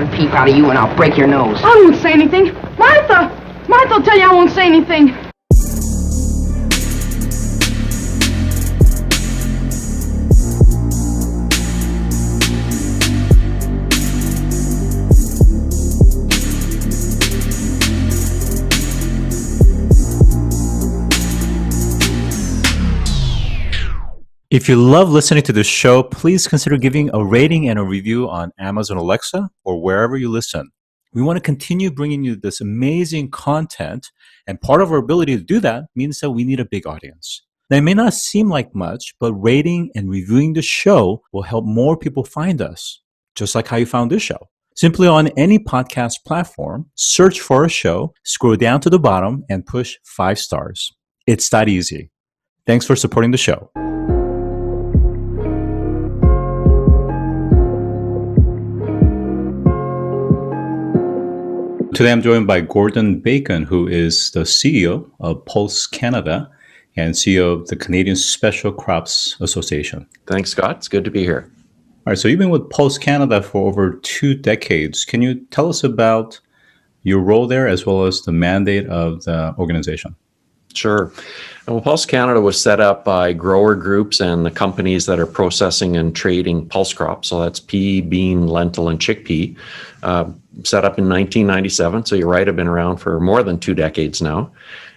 one peep out of you and I'll break your nose. I won't say anything. Martha will tell you I won't say anything. If you love listening to this show, please consider giving a rating and a review on Amazon Alexa or wherever you listen. We want to continue bringing you this amazing content, and part of our ability to do that means that we need a big audience. Now, it may not seem like much, but rating and reviewing the show will help more people find us, just like how you found this show. Simply on any podcast platform, search for our show, scroll down to the bottom, and push 5 stars. It's that easy. Thanks for supporting the show. Today, I'm joined by Gordon Bacon, who is the CEO of Pulse Canada and CEO of the Canadian Special Crops Association. Thanks, Scott. It's good to be here. All right, so you've been with Pulse Canada for over 2 decades. Can you tell us about your role there as well as the mandate of the organization? Sure. Well, Pulse Canada was set up by grower groups and the companies that are processing and trading pulse crops. So that's pea, bean, lentil, and chickpea. Set up in 1997. So you're right, I've been around for more than 2 decades now.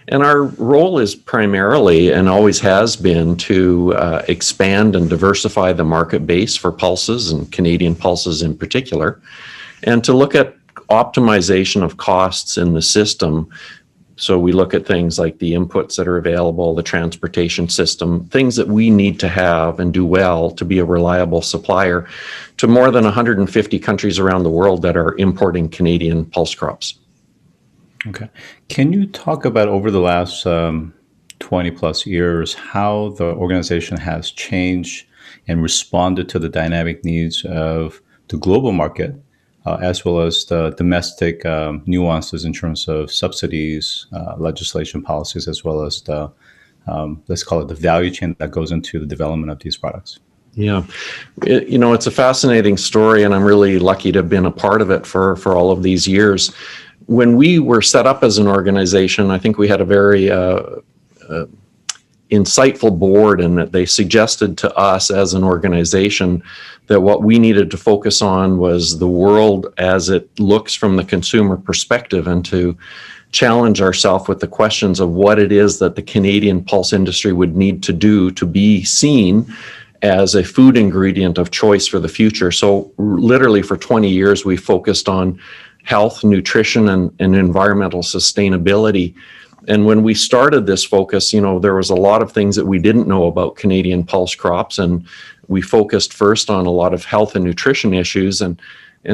And our role is primarily, and always has been, to expand and diversify the market base for pulses, and Canadian pulses in particular, and to look at optimization of costs in the system. So we look at things like the inputs that are available, the transportation system, things that we need to have and do well to be a reliable supplier to more than 150 countries around the world that are importing Canadian pulse crops. Okay. Can you talk about over the last 20 plus years how the organization has changed and responded to the dynamic needs of the global market, as well as the domestic nuances in terms of subsidies, legislation policies, as well as the, let's call it the value chain that goes into the development of these products? Yeah, it's a fascinating story, and I'm really lucky to have been a part of it for all of these years. When we were set up as an organization, I think we had a very insightful board, and that they suggested to us as an organization that what we needed to focus on was the world as it looks from the consumer perspective, and to challenge ourselves with the questions of what it is that the Canadian pulse industry would need to do to be seen as a food ingredient of choice for the future. So literally for 20 years, we focused on health, nutrition, and environmental sustainability. And when we started this focus, there was a lot of things that we didn't know about Canadian pulse crops, and we focused first on a lot of health and nutrition issues. And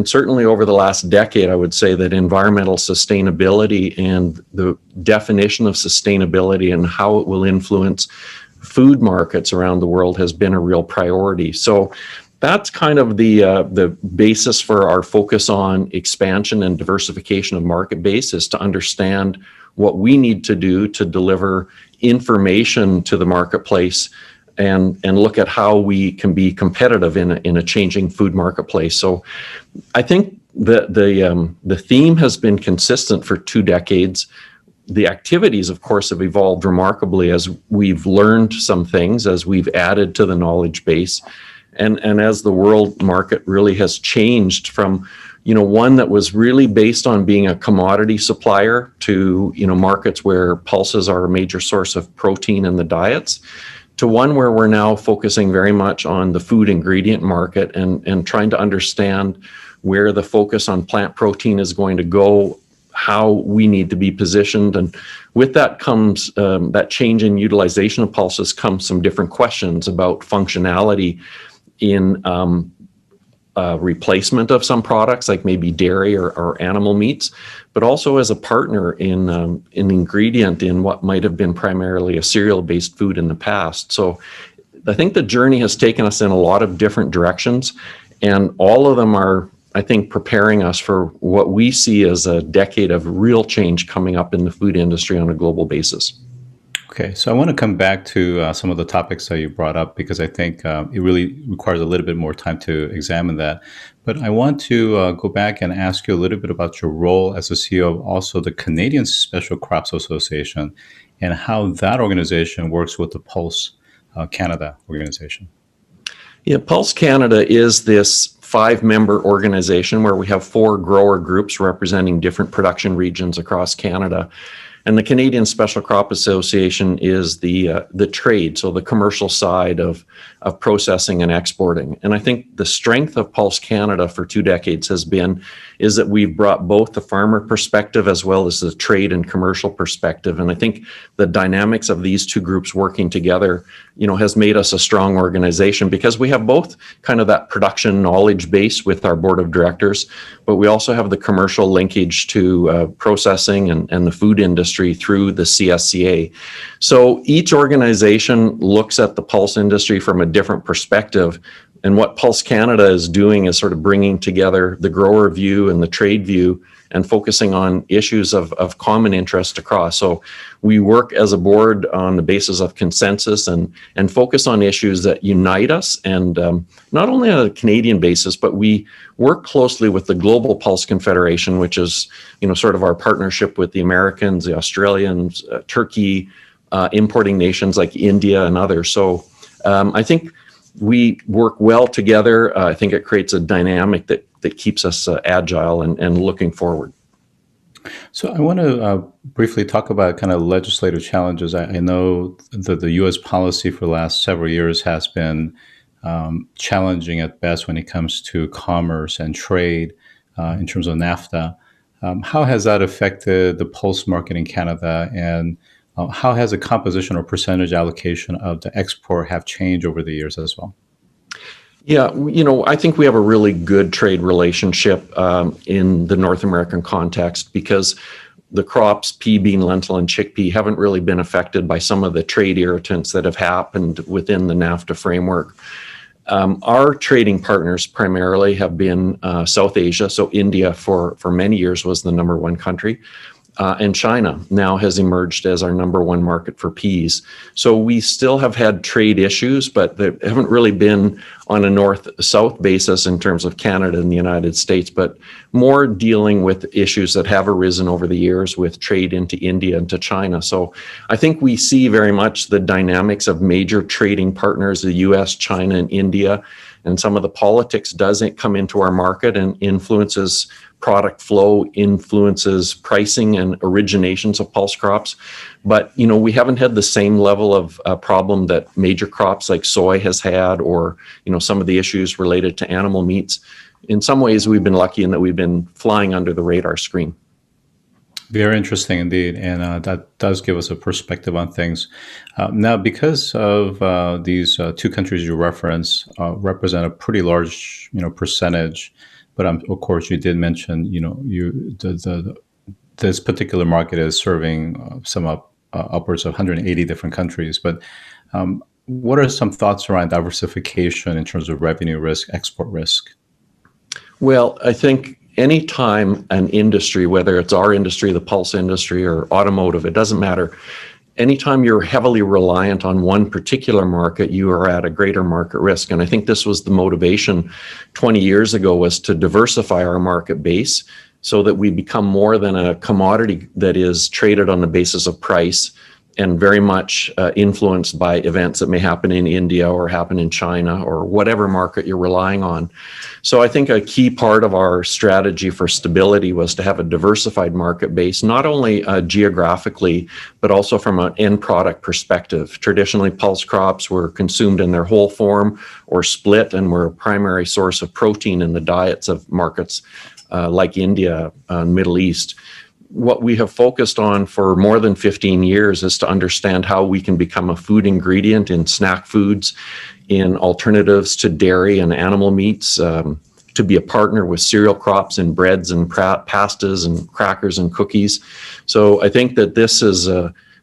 certainly over the last decade, I would say that environmental sustainability and the definition of sustainability and how it will influence food markets around the world has been a real priority. So that's kind of the basis for our focus on expansion and diversification of market base, is to understand what we need to do to deliver information to the marketplace and look at how we can be competitive in a changing food marketplace. So I think the theme has been consistent for 2 decades. The activities, of course, have evolved remarkably as we've learned some things, as we've added to the knowledge base, and as the world market really has changed from one that was really based on being a commodity supplier to markets where pulses are a major source of protein in the diets, to one where we're now focusing very much on the food ingredient market and trying to understand where the focus on plant protein is going to go, how we need to be positioned. And with that comes that change in utilization of pulses comes some different questions about functionality in replacement of some products, like maybe dairy or animal meats, but also as a partner in an ingredient in what might have been primarily a cereal-based food in the past. So I think the journey has taken us in a lot of different directions, and all of them are, I think, preparing us for what we see as a decade of real change coming up in the food industry on a global basis. Okay, so I want to come back to some of the topics that you brought up because I think it really requires a little bit more time to examine that. But I want to go back and ask you a little bit about your role as the CEO of also the Canadian Special Crops Association and how that organization works with the Pulse Canada organization. Yeah, Pulse Canada is this 5-member organization where we have 4 grower groups representing different production regions across Canada. And the Canadian Special Crop Association is the trade, so the commercial side of processing and exporting. And I think the strength of Pulse Canada for 2 decades is that we've brought both the farmer perspective as well as the trade and commercial perspective. And I think the dynamics of these 2 groups working together, has made us a strong organization because we have both kind of that production knowledge base with our board of directors, but we also have the commercial linkage to processing and the food industry through the CSCA. So each organization looks at the pulse industry from a different perspective. And what Pulse Canada is doing is sort of bringing together the grower view and the trade view and focusing on issues of common interest across. So we work as a board on the basis of consensus and focus on issues that unite us. And not only on a Canadian basis, but we work closely with the Global Pulse Confederation, which is, sort of our partnership with the Americans, the Australians, Turkey, importing nations like India and others. So I think we work well together. I think it creates a dynamic that keeps us agile and looking forward. So I want to briefly talk about kind of legislative challenges. I know that the U.S. policy for the last several years has been challenging at best when it comes to commerce and trade in terms of NAFTA. How has that affected the pulse market in Canada, and how has the composition or percentage allocation of the export have changed over the years as well? Yeah, I think we have a really good trade relationship in the North American context because the crops, pea, bean, lentil, and chickpea, haven't really been affected by some of the trade irritants that have happened within the NAFTA framework. Our trading partners primarily have been South Asia, so India for many years was the number 1 country. And China now has emerged as our number 1 market for peas. So we still have had trade issues, but they haven't really been on a north-south basis in terms of Canada and the United States, but more dealing with issues that have arisen over the years with trade into India and to China. So I think we see very much the dynamics of major trading partners, the US, China, and India, and some of the politics doesn't come into our market and influences product flow, influences pricing and originations of pulse crops. But, we haven't had the same level of problem that major crops like soy has had, or, some of the issues related to animal meats. In some ways, we've been lucky in that we've been flying under the radar screen. Very interesting indeed, and that does give us a perspective on things. Now, because of these 2 countries you reference represent a pretty large, percentage, but of course you did mention, this particular market is serving upwards of 180 different countries. But what are some thoughts around diversification in terms of revenue risk, export risk? Well, I think anytime an industry, whether it's our industry, the pulse industry, or automotive, it doesn't matter. Anytime you're heavily reliant on one particular market, you are at a greater market risk. And I think this was the motivation 20 years ago, was to diversify our market base so that we become more than a commodity that is traded on the basis of price and very much influenced by events that may happen in India or happen in China or whatever market you're relying on. So I think a key part of our strategy for stability was to have a diversified market base, not only geographically, but also from an end product perspective. Traditionally, pulse crops were consumed in their whole form or split and were a primary source of protein in the diets of markets like India and Middle East. What we have focused on for more than 15 years is to understand how we can become a food ingredient in snack foods, in alternatives to dairy and animal meats, to be a partner with cereal crops and breads and pastas and crackers and cookies. So I think that this is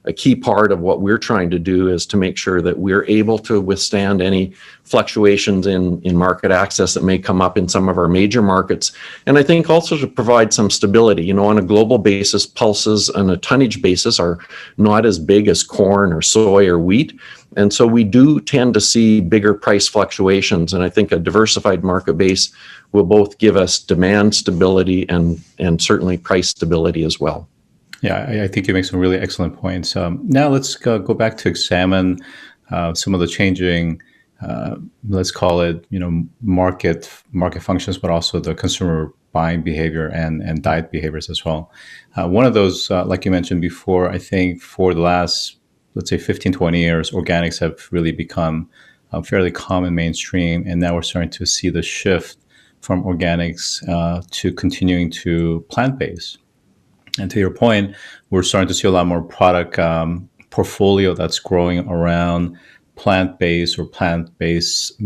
a key part of what we're trying to do is to make sure that we're able to withstand any fluctuations in market access that may come up in some of our major markets. And I think also to provide some stability. You know, on a global basis, pulses on a tonnage basis are not as big as corn or soy or wheat. And so we do tend to see bigger price fluctuations. And I think a diversified market base will both give us demand stability and certainly price stability as well. Yeah, I think you make some really excellent points. Now let's go back to examine some of the changing, let's call it, market functions, but also the consumer buying behavior and diet behaviors as well. One of those, like you mentioned before, I think for the last, let's say 15, 20 years, organics have really become fairly common mainstream. And now we're starting to see the shift from organics to continuing to plant-based. And to your point, we're starting to see a lot more product portfolio that's growing around plant-based or plant-based,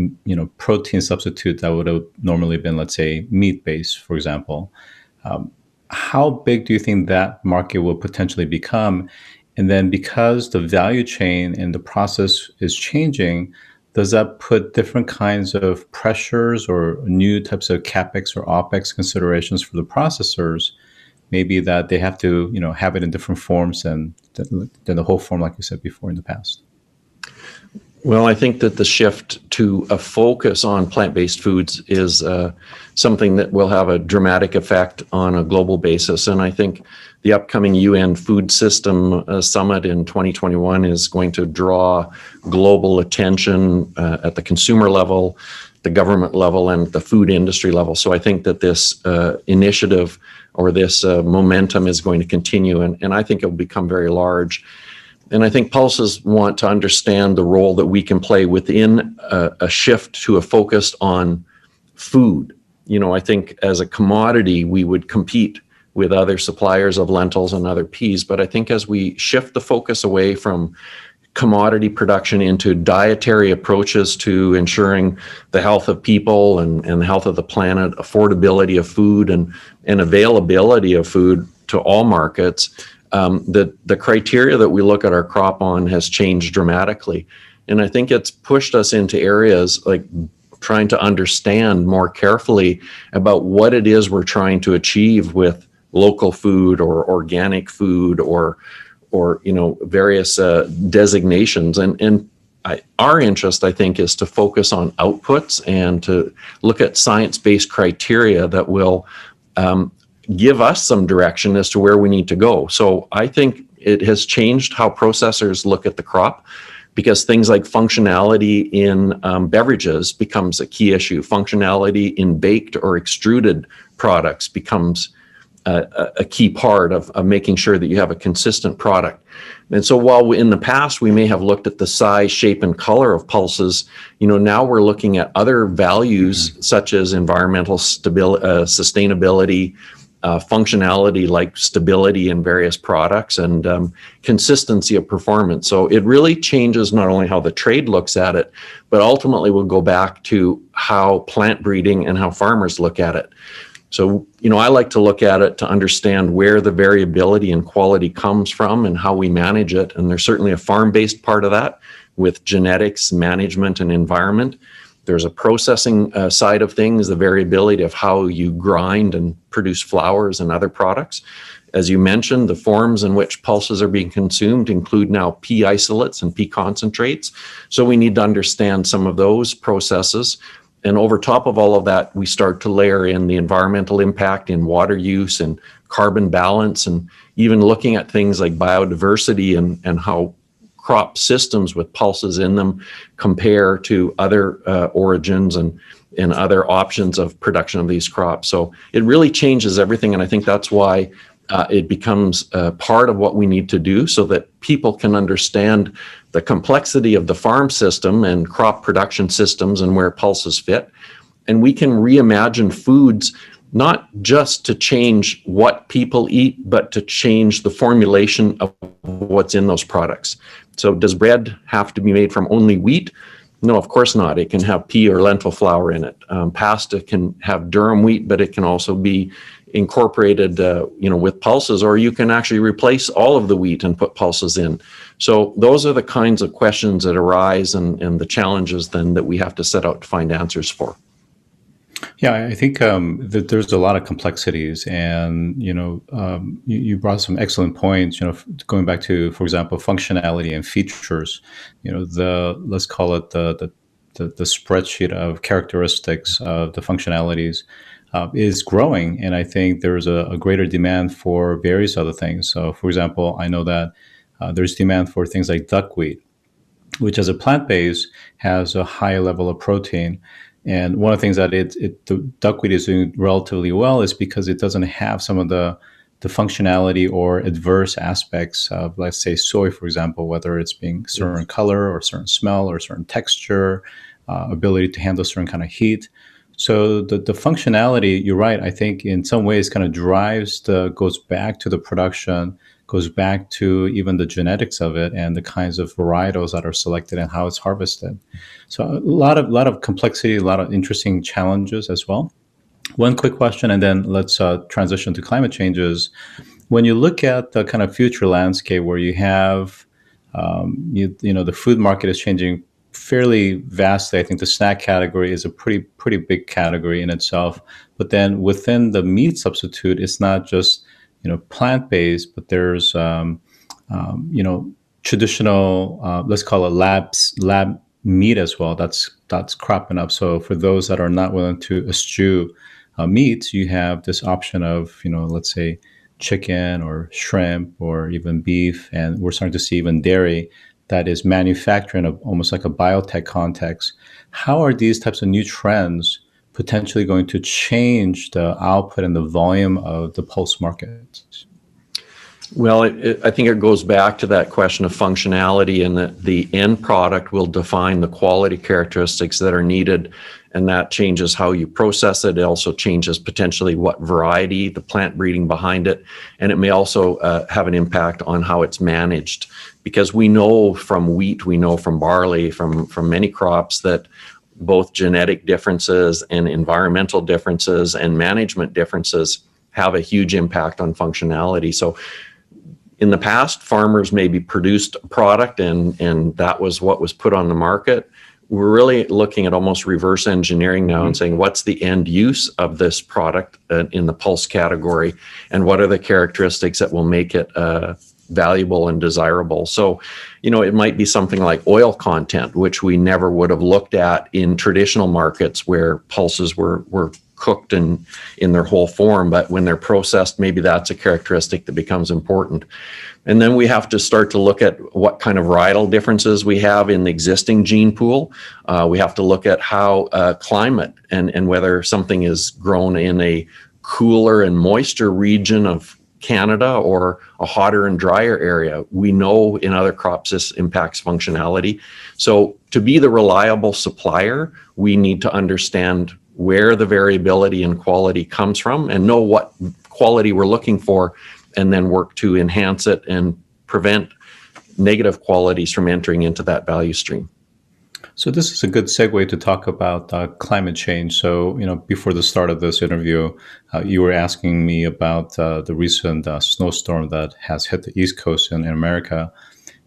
protein substitute that would have normally been, let's say, meat-based, for example. How big do you think that market will potentially become? And then because the value chain and the process is changing, does that put different kinds of pressures or new types of CapEx or OpEx considerations for the processors? Maybe that they have to, have it in different forms than the whole form, like you said before in the past. Well, I think that the shift to a focus on plant-based foods is something that will have a dramatic effect on a global basis. And I think the upcoming UN Food System Summit in 2021 is going to draw global attention at the consumer level, the government level, and the food industry level. So I think that this initiative or this momentum is going to continue, and I think it will become very large. And I think pulses want to understand the role that we can play within a shift to a focus on food. I think as a commodity, we would compete with other suppliers of lentils and other peas. But I think as we shift the focus away from commodity production into dietary approaches to ensuring the health of people and the health of the planet, affordability of food and availability of food to all markets, the criteria that we look at our crop on has changed dramatically. And I think it's pushed us into areas like trying to understand more carefully about what it is we're trying to achieve with local food or organic food or various designations. And our interest, I think, is to focus on outputs and to look at science-based criteria that will give us some direction as to where we need to go. So I think it has changed how processors look at the crop, because things like functionality in beverages becomes a key issue. Functionality in baked or extruded products becomes a key part of making sure that you have a consistent product. And so while in the past we may have looked at the size, shape, and color of pulses, now we're looking at other values such as environmental sustainability, functionality like stability in various products, and consistency of performance. So it really changes not only how the trade looks at it, but ultimately we'll go back to how plant breeding and how farmers look at it. So, I like to look at it to understand where the variability in quality comes from and how we manage it. And there's certainly a farm-based part of that with genetics, management, and environment. There's a processing side of things, the variability of how you grind and produce flours and other products. As you mentioned, the forms in which pulses are being consumed include now pea isolates and pea concentrates. So we need to understand some of those processes. And over top of all of that, we start to layer in the environmental impact in water use and carbon balance, and even looking at things like biodiversity and how crop systems with pulses in them compare to other origins and other options of production of these crops. So it really changes everything. And I think that's why it becomes part of what we need to do so that people can understand the complexity of the farm system and crop production systems and where pulses fit. And we can reimagine foods, not just to change what people eat, but to change the formulation of what's in those products. So does bread have to be made from only wheat? No, of course not. It can have pea or lentil flour in it. Pasta can have durum wheat, but it can also be incorporated, with pulses, or you can actually replace all of the wheat and put pulses in. So those are the kinds of questions that arise and the challenges then that we have to set out to find answers for. Yeah, I think that there's a lot of complexities, and you brought some excellent points. Going back to, for example, functionality and features. The let's call it the spreadsheet of characteristics of the functionalities is growing, and I think there's a greater demand for various other things. So, for example, I know that there's demand for things like duckweed, which as a plant base has a high level of protein. And one of the things that the duckweed is doing relatively well is because it doesn't have some of the functionality or adverse aspects of, let's say, soy, for example, whether it's being certain color or certain smell or certain texture, ability to handle certain kind of heat. So the functionality, you're right, I think in some ways kind of goes back to the production, goes back to even the genetics of it and the kinds of varietals that are selected and how it's harvested. So a lot of complexity, a lot of interesting challenges as well. One quick question, and then let's transition to climate changes. When you look at the kind of future landscape where you have, the food market is changing fairly vastly. I think the snack category is a pretty big category in itself. But then within the meat substitute, it's not just plant based, but there's traditional, let's call it lab meat as well. That's cropping up. So for those that are not willing to eschew meats, you have this option of let's say chicken or shrimp or even beef, and we're starting to see even dairy that is manufactured in almost like a biotech context. How are these types of new trends potentially going to change the output and the volume of the pulse market? Well, I think it goes back to that question of functionality, and that the end product will define the quality characteristics that are needed, and that changes how you process it. It also changes potentially what variety, the plant breeding behind it, and it may also have an impact on how it's managed. Because we know from wheat, we know from barley, from many crops that both genetic differences and environmental differences and management differences have a huge impact on functionality. So in the past, farmers maybe produced a product and that was what was put on the market. We're really looking at almost reverse engineering now and saying, what's the end use of this product in the pulse category, and what are the characteristics that will make it valuable and desirable? So, it might be something like oil content, which we never would have looked at in traditional markets where pulses were cooked in their whole form, but when they're processed, maybe that's a characteristic that becomes important. And then we have to start to look at what kind of varietal differences we have in the existing gene pool. We have to look at how climate and whether something is grown in a cooler and moister region of Canada or a hotter and drier area. We know in other crops this impacts functionality. So to be the reliable supplier, we need to understand where the variability in quality comes from and know what quality we're looking for, and then work to enhance it and prevent negative qualities from entering into that value stream. So this is a good segue to talk about climate change. So, before the start of this interview, you were asking me about the recent snowstorm that has hit the East Coast in America.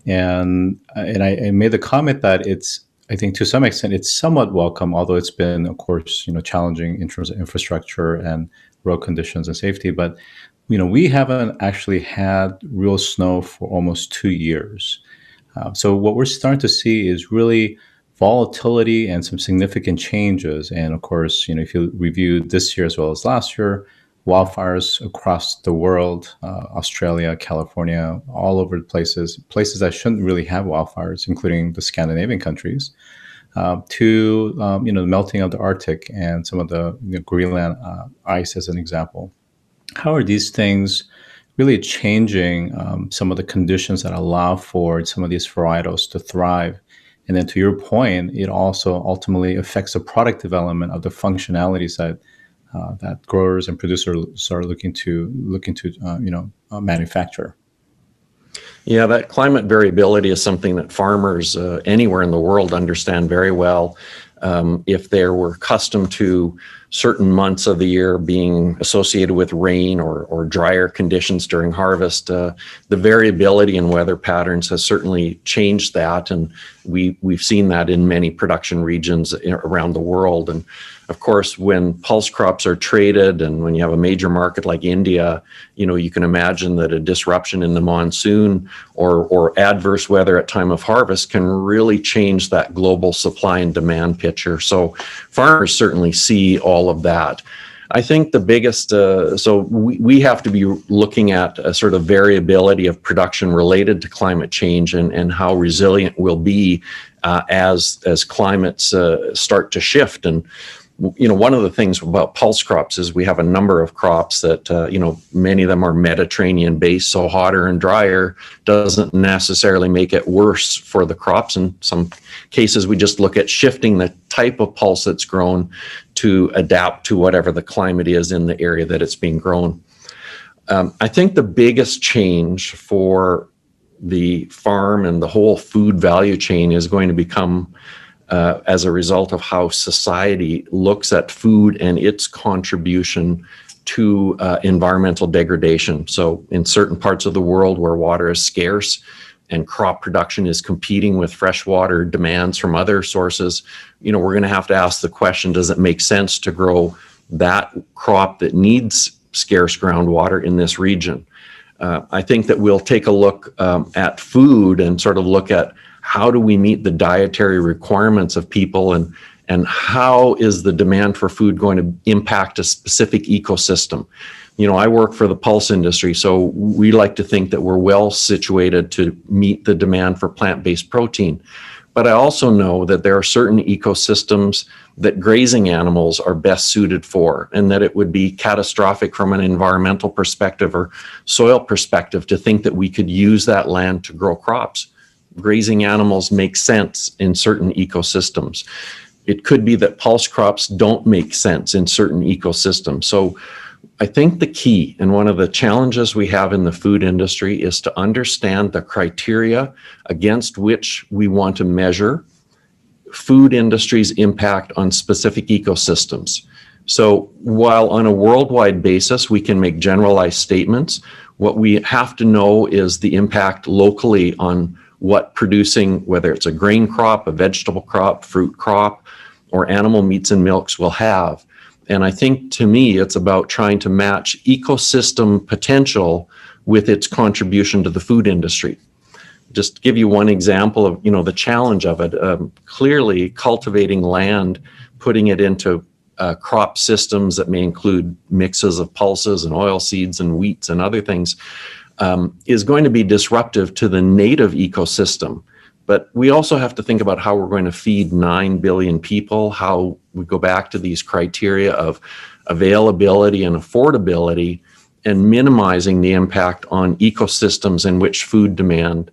And I made the comment that I think to some extent it's somewhat welcome, although it's been, of course, challenging in terms of infrastructure and road conditions and safety. But, we haven't actually had real snow for almost 2 years. So what we're starting to see is really volatility and some significant changes. And of course, if you review this year as well as last year, wildfires across the world, Australia, California, all over the places that shouldn't really have wildfires, including the Scandinavian countries, to the melting of the Arctic and some of the Greenland ice as an example. How are these things really changing some of the conditions that allow for some of these varietals to thrive? And then to your point, it also ultimately affects the product development of the functionalities that growers and producers are looking to manufacture. Yeah, that climate variability is something that farmers anywhere in the world understand very well. If they were accustomed to certain months of the year being associated with rain or drier conditions during harvest, the variability in weather patterns has certainly changed that, and we've seen that in many production regions around the world. And of course, when pulse crops are traded, and when you have a major market like India, you can imagine that a disruption in the monsoon or adverse weather at time of harvest can really change that global supply and demand picture. So farmers certainly see all of that. I think the biggest, so we have to be looking at a sort of variability of production related to climate change and how resilient we'll be as climates start to shift. And one of the things about pulse crops is we have a number of crops that, many of them are Mediterranean based, so hotter and drier doesn't necessarily make it worse for the crops. In some cases, we just look at shifting the type of pulse that's grown to adapt to whatever the climate is in the area that it's being grown. I think the biggest change for the farm and the whole food value chain is going to become as a result of how society looks at food and its contribution to environmental degradation. So in certain parts of the world where water is scarce and crop production is competing with freshwater demands from other sources, we're going to have to ask the question, does it make sense to grow that crop that needs scarce groundwater in this region? I think that we'll take a look at food and sort of look at how do we meet the dietary requirements of people, and how is the demand for food going to impact a specific ecosystem? I work for the pulse industry, so we like to think that we're well situated to meet the demand for plant-based protein. But I also know that there are certain ecosystems that grazing animals are best suited for, and that it would be catastrophic from an environmental perspective or soil perspective to think that we could use that land to grow crops. Grazing animals make sense in certain ecosystems. It could be that pulse crops don't make sense in certain ecosystems. So I think the key, and one of the challenges we have in the food industry, is to understand the criteria against which we want to measure food industry's impact on specific ecosystems. So while on a worldwide basis we can make generalized statements, what we have to know is the impact locally on what producing, whether it's a grain crop, a vegetable crop, fruit crop, or animal meats and milks will have. And I think, to me, it's about trying to match ecosystem potential with its contribution to the food industry. Just to give you one example of, the challenge of it, clearly cultivating land, putting it into crop systems that may include mixes of pulses and oil seeds and wheats and other things, is going to be disruptive to the native ecosystem. But we also have to think about how we're going to feed 9 billion people, how we go back to these criteria of availability and affordability, and minimizing the impact on ecosystems in which food demand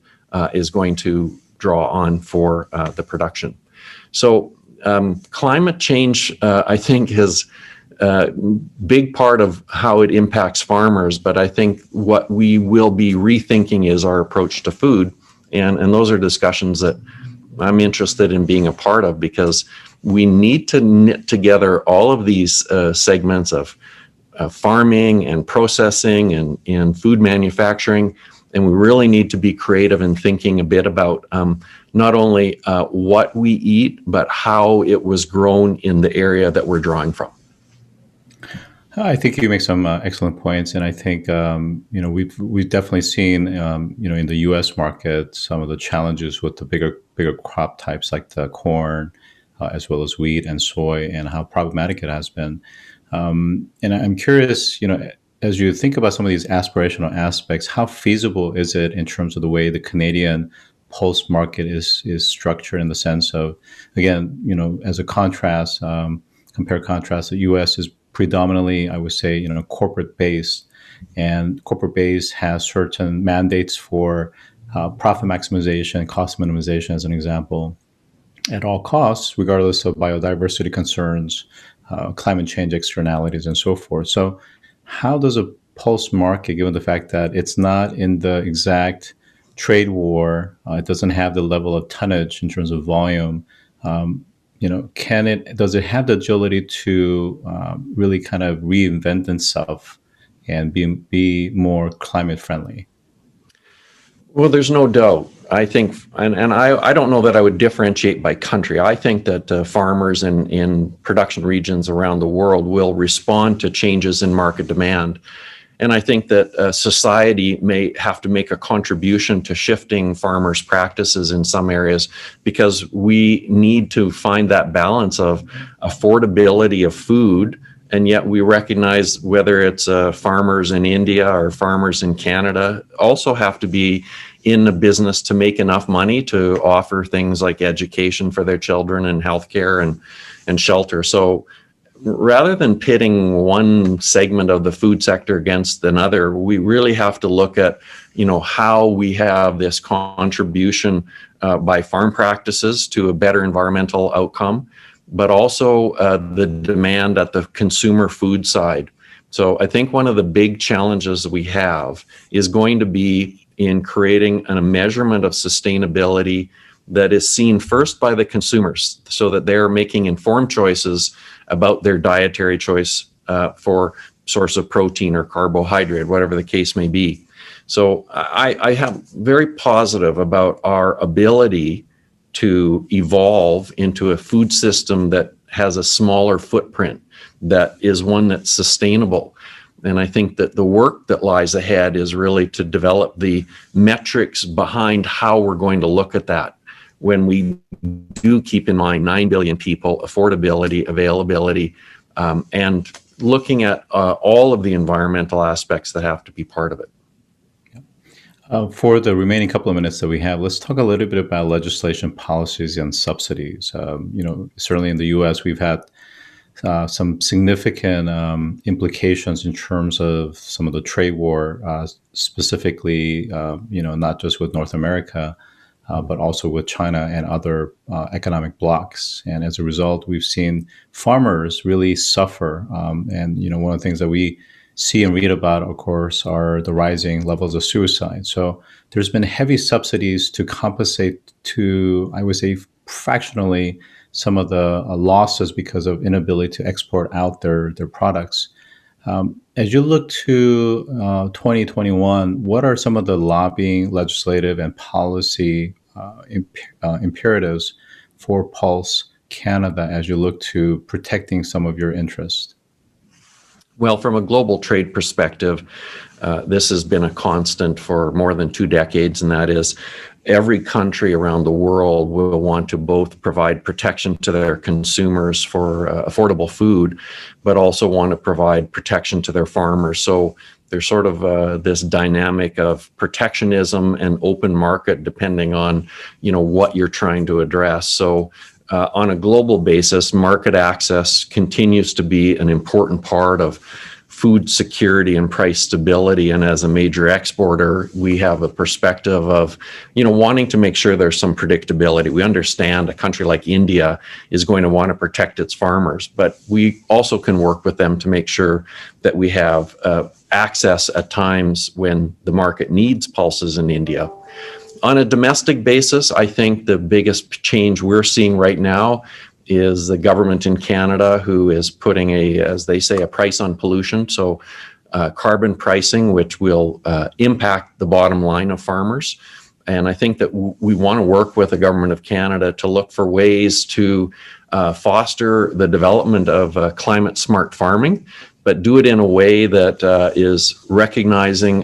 is going to draw on for the production. So climate change, I think, is a big part of how it impacts farmers, but I think what we will be rethinking is our approach to food. And those are discussions that I'm interested in being a part of, because we need to knit together all of these segments of farming and processing and food manufacturing. And we really need to be creative in thinking a bit about not only what we eat, but how it was grown in the area that we're drawing from. I think you make some excellent points, and I think we've definitely seen in the U.S. market some of the challenges with the bigger crop types like the corn, as well as wheat and soy, and how problematic it has been. And I'm curious, as you think about some of these aspirational aspects, how feasible is it in terms of the way the Canadian pulse market is structured, in the sense of, again, as a contrast, the U.S. is predominantly, I would say, corporate based, and corporate based has certain mandates for profit maximization, cost minimization, as an example, at all costs, regardless of biodiversity concerns, climate change externalities, and so forth. So how does a pulse market, given the fact that it's not in the exact trade war. It doesn't have the level of tonnage in terms of volume. Does it have the agility to really kind of reinvent itself and be more climate friendly? Well, there's no doubt. I think, and I don't know that I would differentiate by country. I think that farmers in production regions around the world will respond to changes in market demand. And I think that society may have to make a contribution to shifting farmers' practices in some areas, because we need to find that balance of affordability of food. And yet we recognize whether it's farmers in India or farmers in Canada also have to be in the business to make enough money to offer things like education for their children and healthcare and shelter. So rather than pitting one segment of the food sector against another, we really have to look at, how we have this contribution by farm practices to a better environmental outcome, but also the demand at the consumer food side. So I think one of the big challenges we have is going to be in creating a measurement of sustainability that is seen first by the consumers, so that they're making informed choices about their dietary choice for source of protein or carbohydrate, whatever the case may be. So I have very positive about our ability to evolve into a food system that has a smaller footprint, that is one that's sustainable. And I think that the work that lies ahead is really to develop the metrics behind how we're going to look at that, when we do keep in mind 9 billion people, affordability, availability, and looking at all of the environmental aspects that have to be part of it. For the remaining couple of minutes that we have, let's talk a little bit about legislation, policies, and subsidies. Certainly in the U.S., we've had some significant implications in terms of some of the trade war, specifically, not just with North America, but also with China and other economic blocs. And as a result, we've seen farmers really suffer. And one of the things that we see and read about, of course, are the rising levels of suicide. So there's been heavy subsidies to compensate to, I would say, fractionally, some of the losses because of inability to export out their products. As you look to 2021, what are some of the lobbying, legislative, and policy imperatives for Pulse Canada as you look to protecting some of your interests? Well, from a global trade perspective, this has been a constant for more than 2 decades, and that is every country around the world will want to both provide protection to their consumers for affordable food, but also want to provide protection to their farmers. So there's sort of this dynamic of protectionism and open market, depending on what you're trying to address. So on a global basis, market access continues to be an important part of food security and price stability. And as a major exporter, we have a perspective of, wanting to make sure there's some predictability. We understand a country like India is going to want to protect its farmers, but we also can work with them to make sure that we have access at times when the market needs pulses in India. On a domestic basis, I think the biggest change we're seeing right now is the government in Canada, who is putting as they say, a price on pollution. So carbon pricing, which will impact the bottom line of farmers. And I think that we want to work with the government of Canada to look for ways to foster the development of climate smart farming, but do it in a way that is recognizing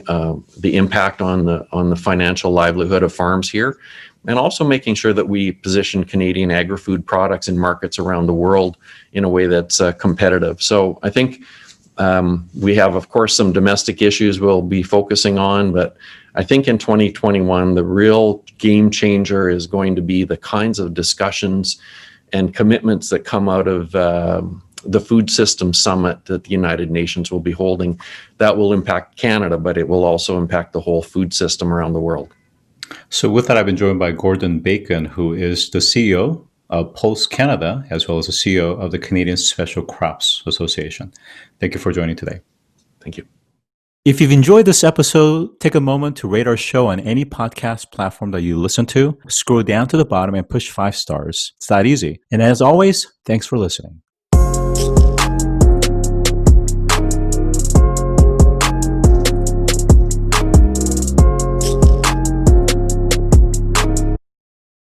the impact on the financial livelihood of farms here, and also making sure that we position Canadian agri-food products in markets around the world in a way that's competitive. So I think we have, of course, some domestic issues we'll be focusing on, but I think in 2021, the real game changer is going to be the kinds of discussions and commitments that come out of the Food System Summit that the United Nations will be holding. That will impact Canada, but it will also impact the whole food system around the world. So with that, I've been joined by Gordon Bacon, who is the CEO of Pulse Canada, as well as the CEO of the Canadian Special Crops Association. Thank you for joining today. Thank you. If you've enjoyed this episode, take a moment to rate our show on any podcast platform that you listen to. Scroll down to the bottom and push 5 stars. It's that easy. And as always, thanks for listening.